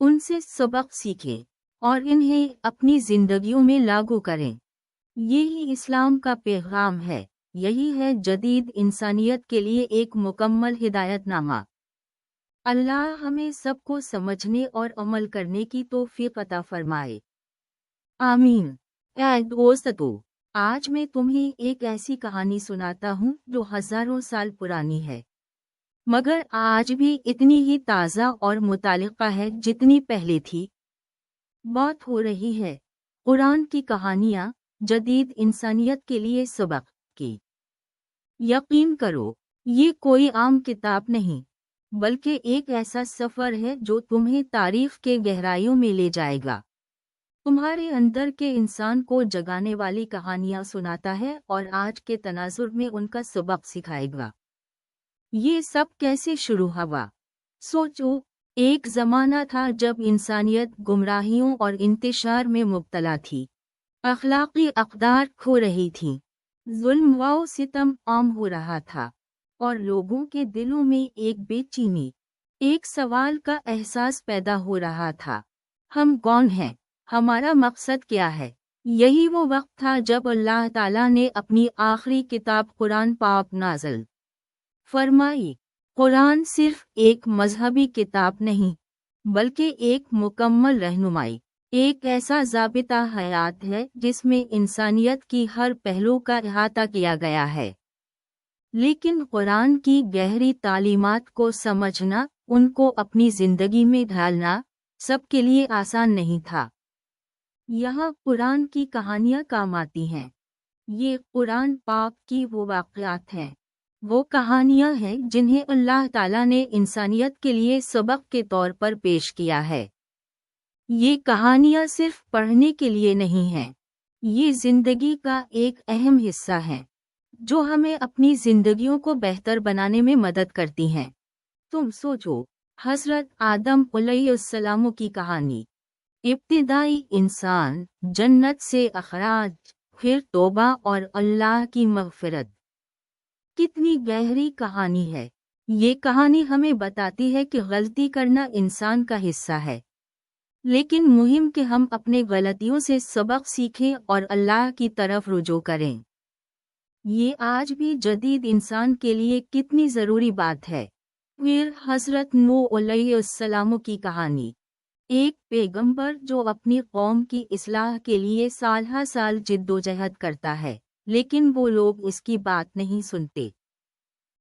ان سے سبق سیکھیں اور انہیں اپنی زندگیوں میں لاگو کریں۔ یہی اسلام کا پیغام ہے، یہی ہے جدید انسانیت کے لیے ایک مکمل ہدایت نامہ۔ اللہ ہمیں سب کو سمجھنے اور عمل کرنے کی توفیق عطا فرمائے، آمین۔ اے دوستو، آج میں تمہیں ایک ایسی کہانی سناتا ہوں جو ہزاروں سال پرانی ہے، مگر آج بھی اتنی ہی تازہ اور متعلقہ ہے جتنی پہلے تھی۔ بات ہو رہی ہے قرآن کی کہانیاں، جدید انسانیت کے لیے سبق کی۔ یقین کرو، یہ کوئی عام کتاب نہیں، بلکہ ایک ایسا سفر ہے جو تمہیں تاریخ کے گہرائیوں میں لے جائے گا، تمہارے اندر کے انسان کو جگانے والی کہانیاں سناتا ہے اور آج کے تناظر میں ان کا سبق سکھائے گا۔ یہ سب کیسے شروع ہوا؟ سوچو، ایک زمانہ تھا جب انسانیت گمراہیوں اور انتشار میں مبتلا تھی، اخلاقی اقدار کھو رہی تھی، ظلم و ستم عام ہو رہا تھا، اور لوگوں کے دلوں میں ایک بے چینی، ایک سوال کا احساس پیدا ہو رہا تھا، ہم کون ہیں؟ ہمارا مقصد کیا ہے؟ یہی وہ وقت تھا جب اللہ تعالیٰ نے اپنی آخری کتاب قرآن پاک نازل فرمائی۔ قرآن صرف ایک مذہبی کتاب نہیں، بلکہ ایک مکمل رہنمائی، ایک ایسا ضابطہ حیات ہے جس میں انسانیت کی ہر پہلو کا احاطہ کیا گیا ہے۔ لیکن قرآن کی گہری تعلیمات کو سمجھنا، ان کو اپنی زندگی میں ڈھالنا، سب کے لیے آسان نہیں تھا۔ یہاں قرآن کی کہانیاں کام آتی ہیں۔ یہ قرآن پاک کی وہ واقعات ہیں، وہ کہانیاں ہیں جنہیں اللہ تعالیٰ نے انسانیت کے لیے سبق کے طور پر پیش کیا ہے۔ یہ کہانیاں صرف پڑھنے کے لیے نہیں ہیں، یہ زندگی کا ایک اہم حصہ ہیں، جو ہمیں اپنی زندگیوں کو بہتر بنانے میں مدد کرتی ہیں۔ تم سوچو، حضرت آدم علیہ السلام کی کہانی، ابتدائی انسان، جنت سے اخراج، پھر توبہ اور اللہ کی مغفرت۔ کتنی گہری کہانی ہے۔ یہ کہانی ہمیں بتاتی ہے کہ غلطی کرنا انسان کا حصہ ہے، لیکن مہم کہ ہم اپنے غلطیوں سے سبق سیکھیں اور اللہ کی طرف رجوع کریں۔ یہ آج بھی جدید انسان کے لیے کتنی ضروری بات ہے۔ پھر حضرت نوح علیہ السلام کی کہانی، ایک پیغمبر جو اپنی قوم کی اصلاح کے لیے سال ہر سال جدوجہد کرتا ہے، لیکن وہ لوگ اس کی بات نہیں سنتے۔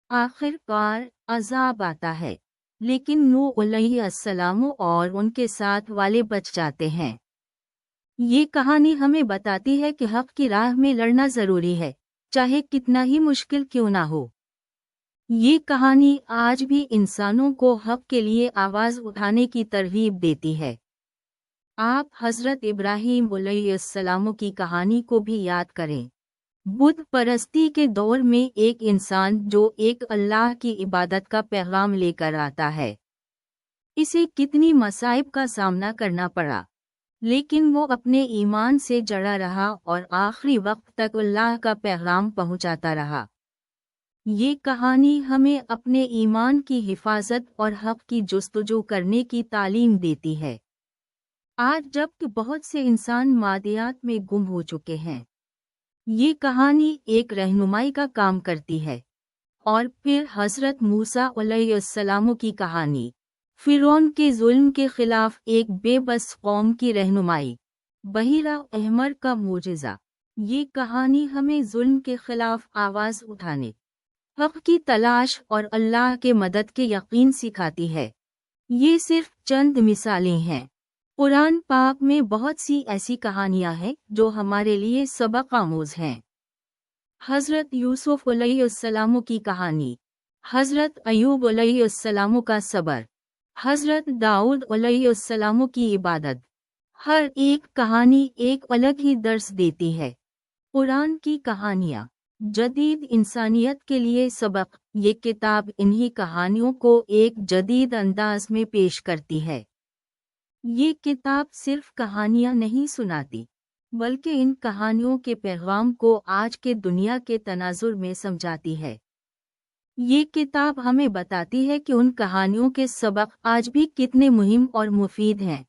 آخر کار عذاب آتا ہے، لیکن نوح علیہ السلام اور ان کے ساتھ والے بچ جاتے ہیں۔ یہ کہانی ہمیں بتاتی ہے کہ حق کی راہ میں لڑنا ضروری ہے، چاہے کتنا ہی مشکل کیوں نہ ہو۔ یہ کہانی آج بھی انسانوں کو حق کے لیے آواز اٹھانے کی ترغیب دیتی ہے۔ آپ حضرت ابراہیم علیہ السلام کی کہانی کو بھی یاد کریں۔ بت پرستی کے دور میں ایک انسان جو ایک اللہ کی عبادت کا پیغام لے کر آتا ہے، اسے کتنی مصائب کا سامنا کرنا پڑا، لیکن وہ اپنے ایمان سے جڑا رہا اور آخری وقت تک اللہ کا پیغام پہنچاتا رہا۔ یہ کہانی ہمیں اپنے ایمان کی حفاظت اور حق کی جستجو کرنے کی تعلیم دیتی ہے۔ آج جب کہ بہت سے انسان مادیات میں گم ہو چکے ہیں، یہ کہانی ایک رہنمائی کا کام کرتی ہے۔ اور پھر حضرت موسیٰ علیہ السلام کی کہانی، فرعون کے ظلم کے خلاف ایک بے بس قوم کی رہنمائی، بحیرہ احمر کا معجزہ۔ یہ کہانی ہمیں ظلم کے خلاف آواز اٹھانے، حق کی تلاش اور اللہ کے مدد کے یقین سکھاتی ہے۔ یہ صرف چند مثالیں ہیں۔ قرآن پاک میں بہت سی ایسی کہانیاں ہیں جو ہمارے لیے سبق آموز ہیں۔ حضرت یوسف علیہ السلام کی کہانی، حضرت ایوب علیہ السلام کا صبر، حضرت داؤد علیہ السلام کی عبادت، ہر ایک کہانی ایک الگ ہی درس دیتی ہے۔ قرآن کی کہانیاں، جدید انسانیت کے لیے سبق۔ یہ کتاب انہی کہانیوں کو ایک جدید انداز میں پیش کرتی ہے۔ یہ کتاب صرف کہانیاں نہیں سناتی، بلکہ ان کہانیوں کے پیغام کو آج کے دنیا کے تناظر میں سمجھاتی ہے۔ یہ کتاب ہمیں بتاتی ہے کہ ان کہانیوں کے سبق آج بھی کتنے مہم اور مفید ہیں۔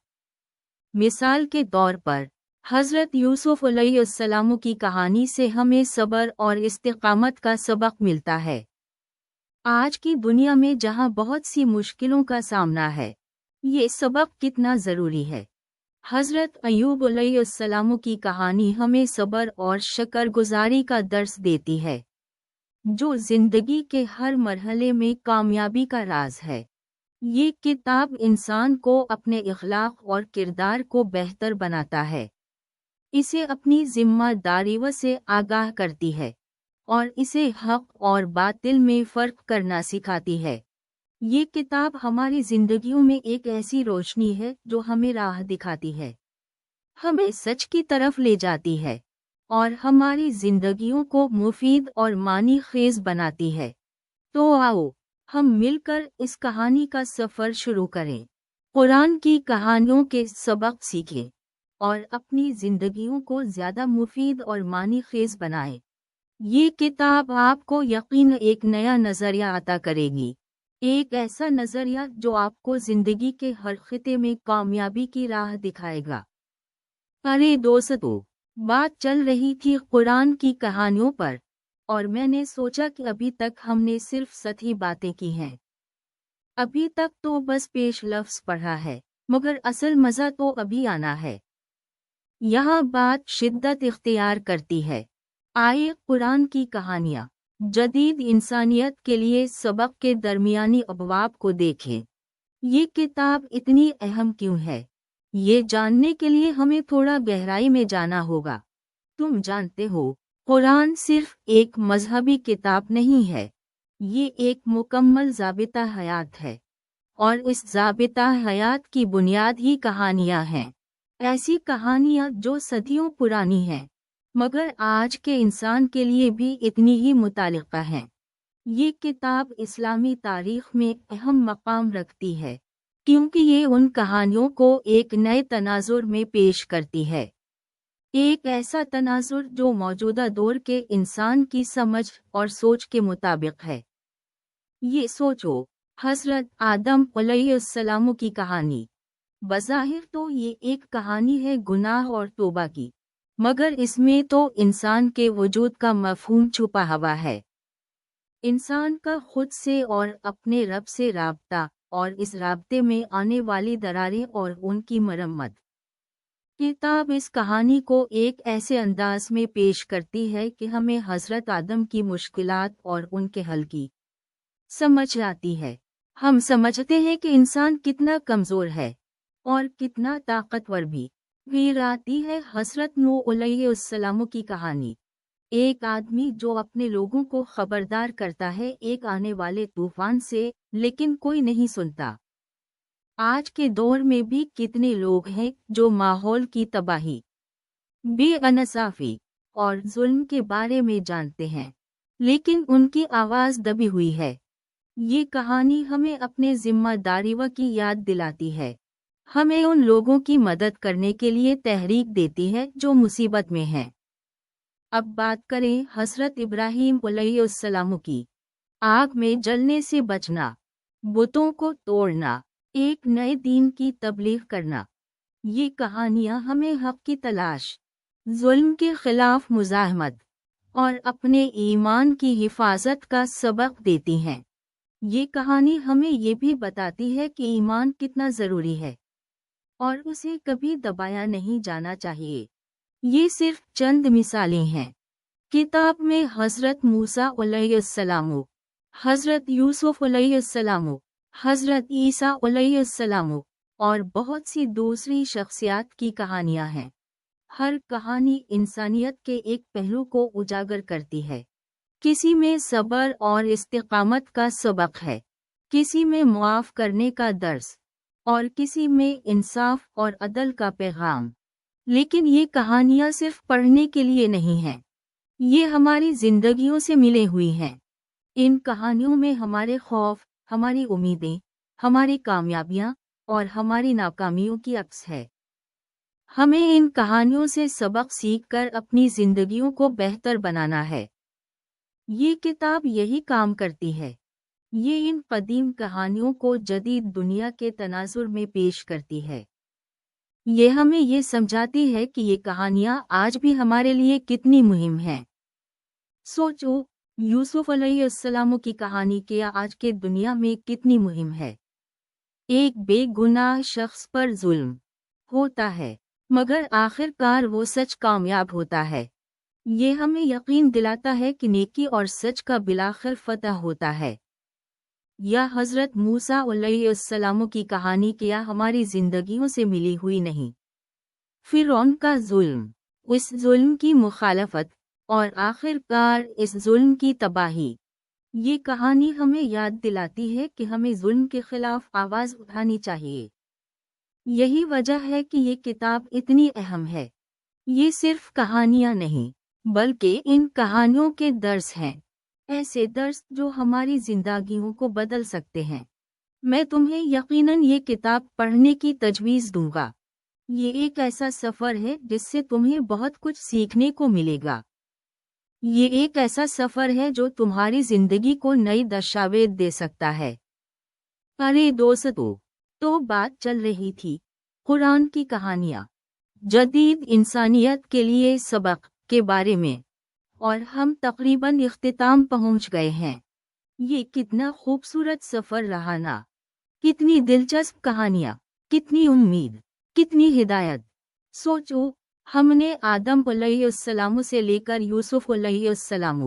مثال کے طور پر حضرت یوسف علیہ السلام کی کہانی سے ہمیں صبر اور استقامت کا سبق ملتا ہے۔ آج کی دنیا میں جہاں بہت سی مشکلوں کا سامنا ہے، یہ سبق کتنا ضروری ہے۔ حضرت ایوب علیہ السلام کی کہانی ہمیں صبر اور شکر گزاری کا درس دیتی ہے، جو زندگی کے ہر مرحلے میں کامیابی کا راز ہے۔ یہ کتاب انسان کو اپنے اخلاق اور کردار کو بہتر بناتا ہے، اسے اپنی ذمہ داریوں سے آگاہ کرتی ہے اور اسے حق اور باطل میں فرق کرنا سکھاتی ہے۔ یہ کتاب ہماری زندگیوں میں ایک ایسی روشنی ہے جو ہمیں راہ دکھاتی ہے، ہمیں سچ کی طرف لے جاتی ہے اور ہماری زندگیوں کو مفید اور معنی خیز بناتی ہے۔ تو آؤ ہم مل کر اس کہانی کا سفر شروع کریں، قرآن کی کہانیوں کے سبق سیکھیں اور اپنی زندگیوں کو زیادہ مفید اور معنی خیز بنائیں۔ یہ کتاب آپ کو یقیناً ایک نیا نظریہ عطا کرے گی، ایک ایسا نظریہ جو آپ کو زندگی کے ہر خطے میں کامیابی کی راہ دکھائے گا۔ ارے دوستو، بات چل رہی تھی قرآن کی کہانیوں پر اور میں نے سوچا کہ ابھی تک ہم نے صرف سطحی باتیں کی ہیں، ابھی تک تو بس پیش لفظ پڑھا ہے، مگر اصل مزہ تو ابھی آنا ہے۔ یہاں بات شدت اختیار کرتی ہے۔ آئے قرآن کی کہانیاں جدید انسانیت کے لیے سبق کے درمیانی ابواب کو دیکھیں۔ یہ کتاب اتنی اہم کیوں ہے، یہ جاننے کے لیے ہمیں تھوڑا گہرائی میں جانا ہوگا۔ تم جانتے ہو، قرآن صرف ایک مذہبی کتاب نہیں ہے، یہ ایک مکمل ضابطہ حیات ہے، اور اس ضابطہ حیات کی بنیاد ہی کہانیاں ہیں۔ ایسی کہانیاں جو صدیوں پرانی ہیں، مگر آج کے انسان کے لیے بھی اتنی ہی متعلقہ ہیں۔ یہ کتاب اسلامی تاریخ میں اہم مقام رکھتی ہے، کیونکہ یہ ان کہانیوں کو ایک نئے تناظر میں پیش کرتی ہے، ایک ایسا تناظر جو موجودہ دور کے انسان کی سمجھ اور سوچ کے مطابق ہے۔ یہ سوچو، حضرت آدم علیہ السلام کی کہانی، بظاہر تو یہ ایک کہانی ہے گناہ اور توبہ کی، مگر اس میں تو انسان کے وجود کا مفہوم چھپا ہوا ہے، انسان کا خود سے اور اپنے رب سے رابطہ، اور اس رابطے میں آنے والی دراریں اور ان کی مرمت۔ کتاب اس کہانی کو ایک ایسے انداز میں پیش کرتی ہے کہ ہمیں حضرت آدم کی مشکلات اور ان کے حل کی سمجھ آتی ہے۔ ہم سمجھتے ہیں کہ انسان کتنا کمزور ہے اور کتنا طاقتور بھی۔ پھر آتی ہے حضرت نوح علیہ السلام کی کہانی، ایک آدمی جو اپنے لوگوں کو خبردار کرتا ہے ایک آنے والے طوفان سے، لیکن کوئی نہیں سنتا۔ آج کے دور میں بھی کتنے لوگ ہیں جو ماحول کی تباہی، بے انصافی اور ظلم کے بارے میں جانتے ہیں، لیکن ان کی آواز دبی ہوئی ہے۔ یہ کہانی ہمیں اپنے ذمہ داریوں کی یاد دلاتی ہے، ہمیں ان لوگوں کی مدد کرنے کے لیے تحریک دیتی ہے جو مصیبت میں ہیں۔ اب بات کریں حضرت ابراہیم علیہ السلام کی، آگ میں جلنے سے بچنا، بتوں کو توڑنا، ایک نئے دین کی تبلیغ کرنا۔ یہ کہانیاں ہمیں حق کی تلاش، ظلم کے خلاف مزاحمت اور اپنے ایمان کی حفاظت کا سبق دیتی ہیں۔ یہ کہانی ہمیں یہ بھی بتاتی ہے کہ ایمان کتنا ضروری ہے اور اسے کبھی دبایا نہیں جانا چاہیے۔ یہ صرف چند مثالیں ہیں۔ کتاب میں حضرت موسیٰ علیہ السلام، حضرت یوسف علیہ السلام، حضرت عیسیٰ علیہ السلام اور بہت سی دوسری شخصیات کی کہانیاں ہیں۔ ہر کہانی انسانیت کے ایک پہلو کو اجاگر کرتی ہے، کسی میں صبر اور استقامت کا سبق ہے، کسی میں معاف کرنے کا درس، اور کسی میں انصاف اور عدل کا پیغام۔ لیکن یہ کہانیاں صرف پڑھنے کے لیے نہیں ہیں، یہ ہماری زندگیوں سے ملے ہوئی ہیں۔ ان کہانیوں میں ہمارے خوف، ہماری امیدیں، ہماری کامیابیاں اور ہماری ناکامیوں کی عکس ہے۔ ہمیں ان کہانیوں سے سبق سیکھ کر اپنی زندگیوں کو بہتر بنانا ہے۔ یہ کتاب یہی کام کرتی ہے، یہ ان قدیم کہانیوں کو جدید دنیا کے تناظر میں پیش کرتی ہے۔ یہ ہمیں یہ سمجھاتی ہے کہ یہ کہانیاں آج بھی ہمارے لیے کتنی مہم ہیں۔ سوچو، یوسف علیہ السلام کی کہانی کیا آج کے دنیا میں کتنی مہم ہے۔ ایک بے گناہ شخص پر ظلم ہوتا ہے، مگر آخر کار وہ سچ کامیاب ہوتا ہے۔ یہ ہمیں یقین دلاتا ہے کہ نیکی اور سچ کا بالآخر فتح ہوتا ہے۔ یا حضرت موسیٰ علیہ السلام کی کہانی کیا ہماری زندگیوں سے ملی ہوئی نہیں۔ فرعون کا ظلم، اس ظلم کی مخالفت، اور آخر کار اس ظلم کی تباہی۔ یہ کہانی ہمیں یاد دلاتی ہے کہ ہمیں ظلم کے خلاف آواز اٹھانی چاہیے۔ یہی وجہ ہے کہ یہ کتاب اتنی اہم ہے۔ یہ صرف کہانیاں نہیں، بلکہ ان کہانیوں کے درس ہیں، ایسے درس جو ہماری زندگیوں کو بدل سکتے ہیں۔ میں تمہیں یقیناً یہ کتاب پڑھنے کی تجویز دوں گا۔ یہ ایک ایسا سفر ہے جس سے تمہیں بہت کچھ سیکھنے کو ملے گا۔ یہ ایک ایسا سفر ہے جو تمہاری زندگی کو نئی دشاویت دے سکتا ہے۔ ارے دوستو، تو بات چل رہی تھی قرآن کی کہانیاں، جدید انسانیت کے لیے سبق کے بارے میں، اور ہم تقریباً اختتام پہنچ گئے ہیں۔ یہ کتنا خوبصورت سفر رہا نا، کتنی دلچسپ کہانیاں، کتنی امید، کتنی ہدایت۔ سوچو، ہم نے آدم علیہ السلام سے لے کر یوسف علیہ السلام،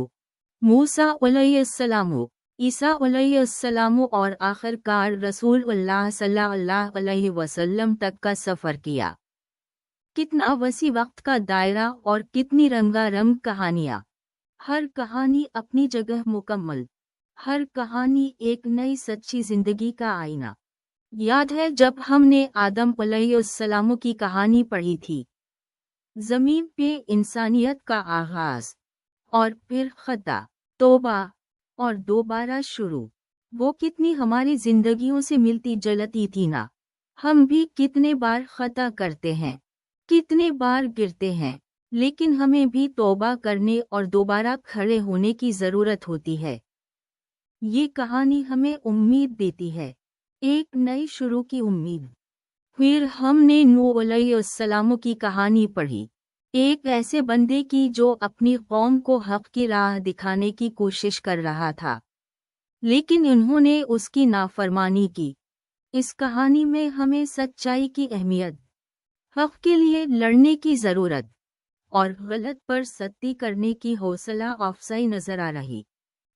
موسیٰ علیہ السلام، عیسیٰ علیہ السلام اور آخر کار رسول اللہ صلی اللہ علیہ وسلم تک کا سفر کیا۔ کتنا وسیع وقت کا دائرہ اور کتنی رنگا رنگ کہانیاں۔ ہر کہانی اپنی جگہ مکمل، ہر کہانی ایک نئی سچی زندگی کا آئینہ۔ یاد ہے جب ہم نے آدم علیہ السلام کی کہانی پڑھی تھی، زمین پہ انسانیت کا آغاز، اور پھر خطا، توبہ، اور دوبارہ شروع۔ وہ کتنی ہماری زندگیوں سے ملتی جلتی تھی نا۔ ہم بھی کتنے بار خطا کرتے ہیں، کتنے بار گرتے ہیں، لیکن ہمیں بھی توبہ کرنے اور دوبارہ کھڑے ہونے کی ضرورت ہوتی ہے۔ یہ کہانی ہمیں امید دیتی ہے، ایک نئی شروع کی امید۔ پھر ہم نے نوح علیہ السلام کی کہانی پڑھی، ایک ایسے بندے کی جو اپنی قوم کو حق کی راہ دکھانے کی کوشش کر رہا تھا، لیکن انہوں نے اس کی نافرمانی کی۔ اس کہانی میں ہمیں سچائی کی اہمیت، حق کے لیے لڑنے کی ضرورت، اور غلط پر سختی کرنے کی حوصلہ افزائی نظر آ رہی۔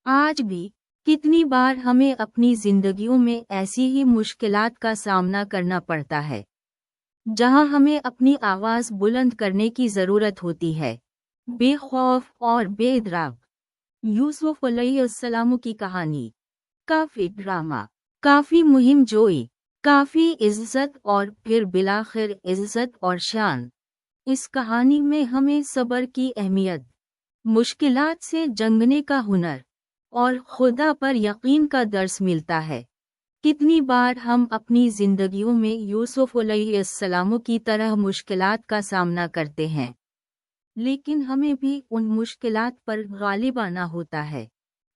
آج بھی کتنی بار ہمیں اپنی زندگیوں میں ایسی ہی مشکلات کا سامنا کرنا پڑتا ہے، جہاں ہمیں اپنی آواز بلند کرنے کی ضرورت ہوتی ہے، بے خوف اور بے ڈراو۔ یوسف علیہ السلام کی کہانی، کافی ڈرامہ، کافی مہم جوئی، کافی عزت اور پھر بالآخر عزت اور شان۔ اس کہانی میں ہمیں صبر کی اہمیت، مشکلات سے جنگنے کا ہنر، اور خدا پر یقین کا درس ملتا ہے۔ کتنی بار ہم اپنی زندگیوں میں یوسف علیہ السلام کی طرح مشکلات کا سامنا کرتے ہیں، لیکن ہمیں بھی ان مشکلات پر غالب آنا ہوتا ہے،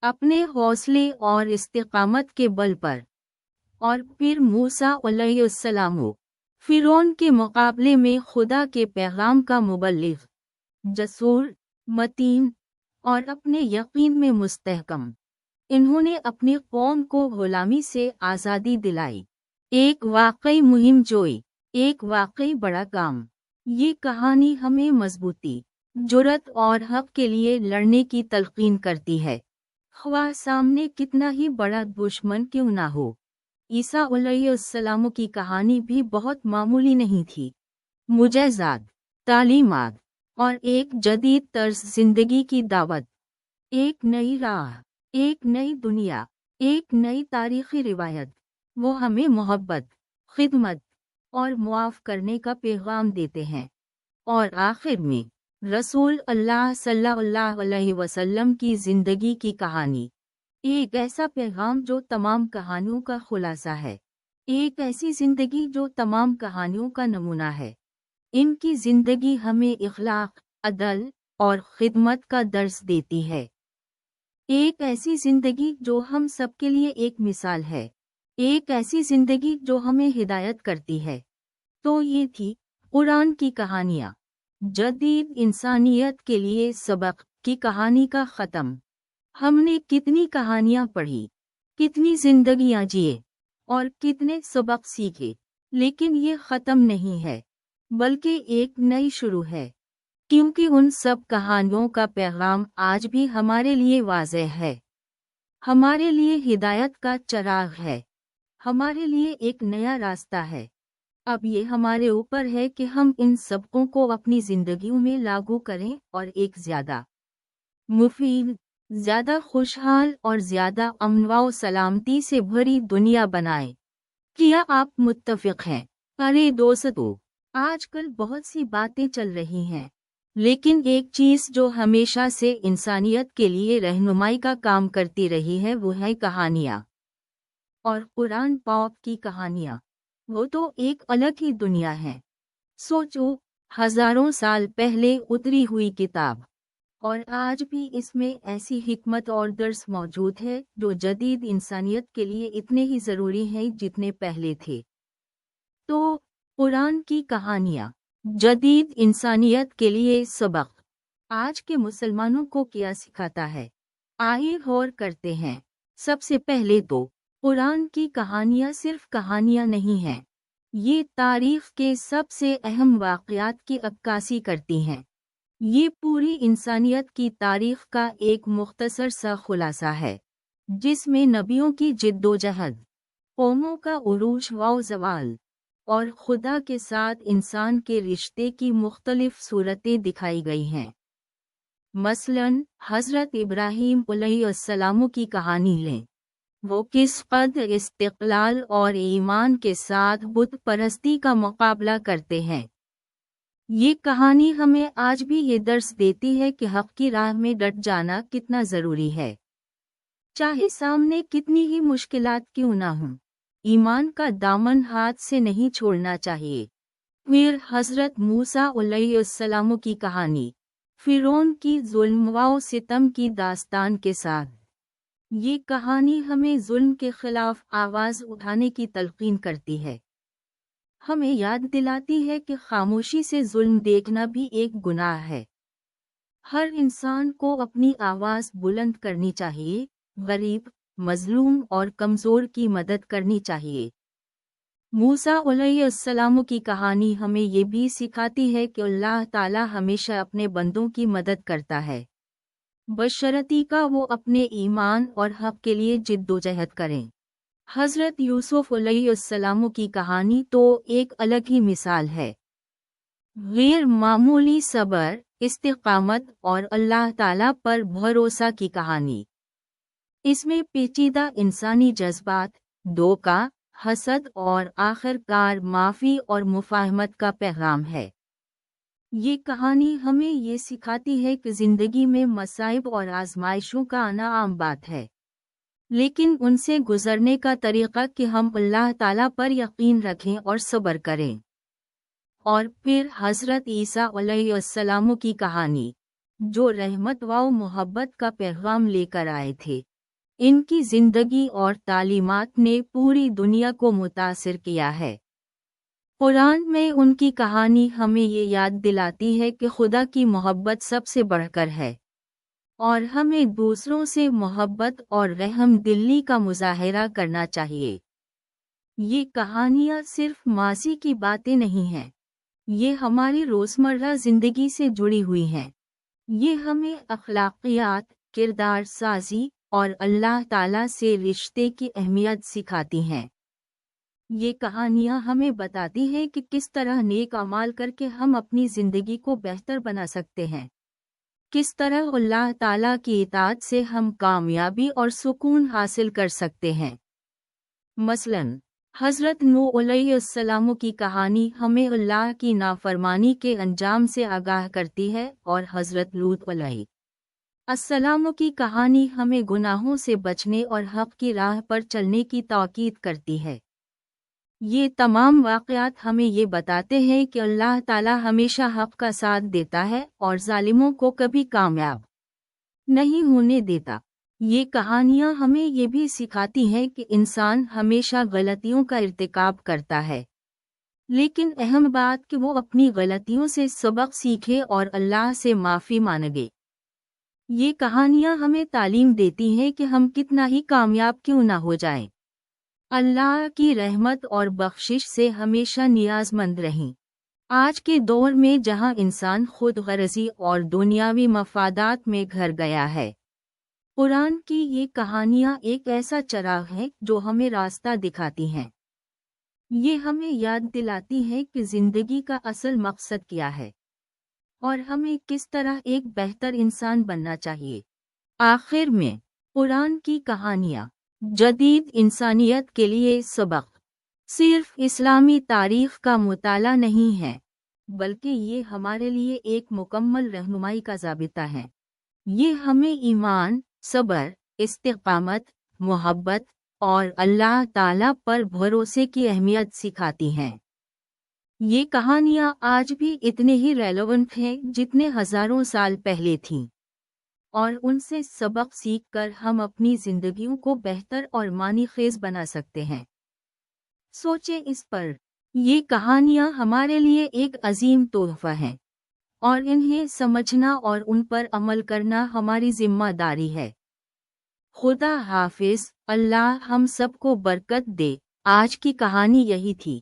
اپنے حوصلے اور استقامت کے بل پر۔ اور پھر موسیٰ علیہ السلام، فرعون کے مقابلے میں خدا کے پیغام کا مبلغ، جسور، متین، اور اپنے یقین میں مستحکم۔ انہوں نے اپنی قوم کو غلامی سے آزادی دلائی، ایک واقعی مہم جوئی، ایک واقعی بڑا کام۔ یہ کہانی ہمیں مضبوطی، جرأت اور حق کے لیے لڑنے کی تلقین کرتی ہے، خواہ سامنے کتنا ہی بڑا دشمن کیوں نہ ہو۔ عیسیٰ علیہ السلام کی کہانی بھی بہت معمولی نہیں تھی۔ معجزات، تعلیمات، اور ایک جدید طرز زندگی کی دعوت، ایک نئی راہ، ایک نئی دنیا، ایک نئی تاریخی روایت۔ وہ ہمیں محبت، خدمت، اور معاف کرنے کا پیغام دیتے ہیں۔ اور آخر میں رسول اللہ صلی اللہ علیہ وسلم کی زندگی کی کہانی، ایک ایسا پیغام جو تمام کہانیوں کا خلاصہ ہے، ایک ایسی زندگی جو تمام کہانیوں کا نمونہ ہے۔ ان کی زندگی ہمیں اخلاق، عدل، اور خدمت کا درس دیتی ہے۔ ایک ایسی زندگی جو ہم سب کے لیے ایک مثال ہے، ایک ایسی زندگی جو ہمیں ہدایت کرتی ہے۔ تو یہ تھی قرآن کی کہانیاں، جدید انسانیت کے لیے سبق کی کہانی کا ختم۔ ہم نے کتنی کہانیاں پڑھی، کتنی زندگیاں جیے اور کتنے سبق سیکھے، لیکن یہ ختم نہیں ہے، بلکہ ایک نئی شروع ہے، کیونکہ ان سب کہانیوں کا پیغام آج بھی ہمارے لیے واضح ہے، ہمارے لیے ہدایت کا چراغ ہے، ہمارے لیے ایک نیا راستہ ہے۔ اب یہ ہمارے اوپر ہے کہ ہم ان سبقوں کو اپنی زندگیوں میں لاگو کریں اور ایک زیادہ مفید، زیادہ خوشحال اور زیادہ امن و سلامتی سے بھری دنیا بنائیں۔ کیا آپ متفق ہیں؟ ارے دوستو، آج کل بہت سی باتیں چل رہی ہیں، لیکن ایک چیز جو ہمیشہ سے انسانیت کے لیے رہنمائی کا کام کرتی رہی ہے وہ ہے کہانیاں، اور قرآن پاک کی کہانیاں، وہ تو ایک الگ ہی دنیا ہے۔ سوچو، ہزاروں سال پہلے اتری ہوئی کتاب، اور آج بھی اس میں ایسی حکمت اور درس موجود ہے جو جدید انسانیت کے لیے اتنے ہی ضروری ہیں جتنے پہلے تھے۔ تو قرآن کی کہانیاں، جدید انسانیت کے لیے سبق، آج کے مسلمانوں کو کیا سکھاتا ہے؟ آئیے غور کرتے ہیں۔ سب سے پہلے تو قرآن کی کہانیاں صرف کہانیاں نہیں ہیں، یہ تاریخ کے سب سے اہم واقعات کی عکاسی کرتی ہیں۔ یہ پوری انسانیت کی تاریخ کا ایک مختصر سا خلاصہ ہے، جس میں نبیوں کی جد و جہد، قوموں کا عروج و زوال، اور خدا کے ساتھ انسان کے رشتے کی مختلف صورتیں دکھائی گئی ہیں۔ مثلاً حضرت ابراہیم علیہ السلام کی کہانی لیں، وہ کس قدر استقلال اور ایمان کے ساتھ بت پرستی کا مقابلہ کرتے ہیں۔ یہ کہانی ہمیں آج بھی یہ درس دیتی ہے کہ حق کی راہ میں ڈٹ جانا کتنا ضروری ہے، چاہے سامنے کتنی ہی مشکلات کیوں نہ ہوں، ایمان کا دامن ہاتھ سے نہیں چھوڑنا چاہیے۔ پھر حضرت موسیٰ علیہ السلام کی کہانی، فرعون کی ظلم و ستم کی داستان کے ساتھ۔ یہ کہانی ہمیں ظلم کے خلاف آواز اٹھانے کی تلقین کرتی ہے، ہمیں یاد دلاتی ہے کہ خاموشی سے ظلم دیکھنا بھی ایک گناہ ہے۔ ہر انسان کو اپنی آواز بلند کرنی چاہیے، غریب، مظلوم اور کمزور کی مدد کرنی چاہیے۔ موسیٰ علیہ السلام کی کہانی ہمیں یہ بھی سکھاتی ہے کہ اللہ تعالی ہمیشہ اپنے بندوں کی مدد کرتا ہے، بشرطی کا وہ اپنے ایمان اور حق کے لیے جد و جہد کریں۔ حضرت یوسف علیہ السلام کی کہانی تو ایک الگ ہی مثال ہے، غیر معمولی صبر، استقامت اور اللہ تعالی پر بھروسہ کی کہانی۔ اس میں پیچیدہ انسانی جذبات، دھوکہ، حسد اور آخر کار معافی اور مفاہمت کا پیغام ہے۔ یہ کہانی ہمیں یہ سکھاتی ہے کہ زندگی میں مصائب اور آزمائشوں کا آنا عام بات ہے، لیکن ان سے گزرنے کا طریقہ کہ ہم اللہ تعالیٰ پر یقین رکھیں اور صبر کریں۔ اور پھر حضرت عیسیٰ علیہ السلام کی کہانی، جو رحمت و محبت کا پیغام لے کر آئے تھے۔ ان کی زندگی اور تعلیمات نے پوری دنیا کو متاثر کیا ہے۔ قرآن میں ان کی کہانی ہمیں یہ یاد دلاتی ہے کہ خدا کی محبت سب سے بڑھ کر ہے، اور ہمیں دوسروں سے محبت اور رحم دلی کا مظاہرہ کرنا چاہیے۔ یہ کہانیاں صرف ماضی کی باتیں نہیں ہیں، یہ ہماری روزمرہ زندگی سے جڑی ہوئی ہیں۔ یہ ہمیں اخلاقیات، کردار سازی اور اللہ تعالیٰ سے رشتے کی اہمیت سکھاتی ہیں۔ یہ کہانیاں ہمیں بتاتی ہیں کہ کس طرح نیک اعمال کر کے ہم اپنی زندگی کو بہتر بنا سکتے ہیں، کس طرح اللہ تعالیٰ کی اطاعت سے ہم کامیابی اور سکون حاصل کر سکتے ہیں۔ مثلاً حضرت نوح علیہ السلام کی کہانی ہمیں اللہ کی نافرمانی کے انجام سے آگاہ کرتی ہے، اور حضرت لوط علیہ السلام کی کہانی ہمیں گناہوں سے بچنے اور حق کی راہ پر چلنے کی تاکید کرتی ہے۔ یہ تمام واقعات ہمیں یہ بتاتے ہیں کہ اللہ تعالیٰ ہمیشہ حق کا ساتھ دیتا ہے اور ظالموں کو کبھی کامیاب نہیں ہونے دیتا۔ یہ کہانیاں ہمیں یہ بھی سکھاتی ہیں کہ انسان ہمیشہ غلطیوں کا ارتکاب کرتا ہے، لیکن اہم بات کہ وہ اپنی غلطیوں سے سبق سیکھے اور اللہ سے معافی مانگے۔ یہ کہانیاں ہمیں تعلیم دیتی ہیں کہ ہم کتنا ہی کامیاب کیوں نہ ہو جائیں، اللہ کی رحمت اور بخشش سے ہمیشہ نیاز مند رہیں۔ آج کے دور میں جہاں انسان خود غرضی اور دنیاوی مفادات میں گھر گیا ہے، قرآن کی یہ کہانیاں ایک ایسا چراغ ہے جو ہمیں راستہ دکھاتی ہیں۔ یہ ہمیں یاد دلاتی ہے کہ زندگی کا اصل مقصد کیا ہے اور ہمیں کس طرح ایک بہتر انسان بننا چاہیے۔ آخر میں، قرآن کی کہانیاں جدید انسانیت کے لیے سبق صرف اسلامی تاریخ کا مطالعہ نہیں ہے، بلکہ یہ ہمارے لیے ایک مکمل رہنمائی کا ضابطہ ہے۔ یہ ہمیں ایمان، صبر، استقامت، محبت اور اللہ تعالی پر بھروسے کی اہمیت سکھاتی ہیں۔ یہ کہانیاں آج بھی اتنے ہی ریلیونٹ ہیں جتنے ہزاروں سال پہلے تھیں، اور ان سے سبق سیکھ کر ہم اپنی زندگیوں کو بہتر اور معنی خیز بنا سکتے ہیں۔ سوچیں اس پر۔ یہ کہانیاں ہمارے لیے ایک عظیم تحفہ ہیں، اور انہیں سمجھنا اور ان پر عمل کرنا ہماری ذمہ داری ہے۔ خدا حافظ۔ اللہ ہم سب کو برکت دے۔ آج کی کہانی یہی تھی۔